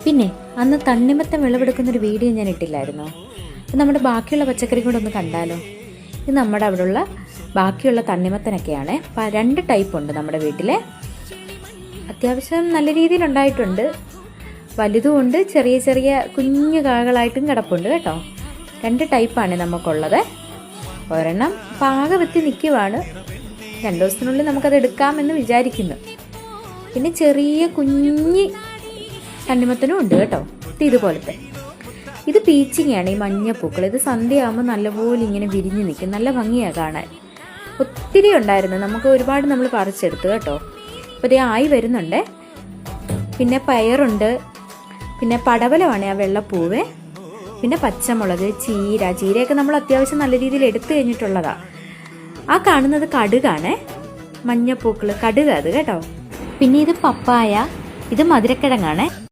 പിന്നെ അന്ന് തണ്ണിമത്തൻ വിളവെടുക്കുന്നൊരു വീഡിയോ ഞാൻ ഇട്ടില്ലായിരുന്നോ? അപ്പം നമ്മുടെ ബാക്കിയുള്ള പച്ചക്കറി കൂടെ ഒന്ന് കണ്ടാലോ? ഇത് നമ്മുടെ അവിടെയുള്ള ബാക്കിയുള്ള തണ്ണിമത്തനൊക്കെയാണ്. 2 ടൈപ്പ് ഉണ്ട് നമ്മുടെ വീട്ടിൽ. അത്യാവശ്യം നല്ല രീതിയിലുണ്ടായിട്ടുണ്ട്. വലുതുമുണ്ട്, ചെറിയ ചെറിയ കുഞ്ഞു കാകളായിട്ടും കിടപ്പുണ്ട് കേട്ടോ. 2 ടൈപ്പാണ് നമുക്കുള്ളത്. ഒരെണ്ണം പാകവെത്തി നിൽക്കുവാണ്. 2 ദിവസത്തിനുള്ളിൽ നമുക്കത് എടുക്കാമെന്ന് വിചാരിക്കുന്നു. പിന്നെ ചെറിയ കുഞ്ഞി തണ്ണിമത്തനും ഉണ്ട് കേട്ടോ. ഇതുപോലത്തെ ഇത് പീച്ചിങ്ങയാണ്. ഈ മഞ്ഞപ്പൂക്കൾ ഇത് സന്ധ്യയാകുമ്പോൾ നല്ലപോലെ ഇങ്ങനെ വിരിഞ്ഞ് നിൽക്കും. നല്ല ഭംഗിയാണ് കാണാൻ. ഒത്തിരി ഉണ്ടായിരുന്നു, നമുക്ക് ഒരുപാട് നമ്മൾ പറിച്ചെടുത്തു കേട്ടോ. അപ്പോൾ ഇത് ആയി വരുന്നുണ്ട്. പിന്നെ പയറുണ്ട്, പിന്നെ പടവലമാണ് ആ വെള്ളപ്പൂവ്, പിന്നെ പച്ചമുളക്, ചീരയൊക്കെ നമ്മൾ അത്യാവശ്യം നല്ല രീതിയിൽ എടുത്തു കഴിഞ്ഞിട്ടുള്ളതാണ്. ആ കാണുന്നത് കടുകാണ്, മഞ്ഞപ്പൂക്കൾ കടുക് അത് കേട്ടോ. പിന്നെ ഇത് പപ്പായ, ഇത് മധുരക്കിഴങ്ങാണ്.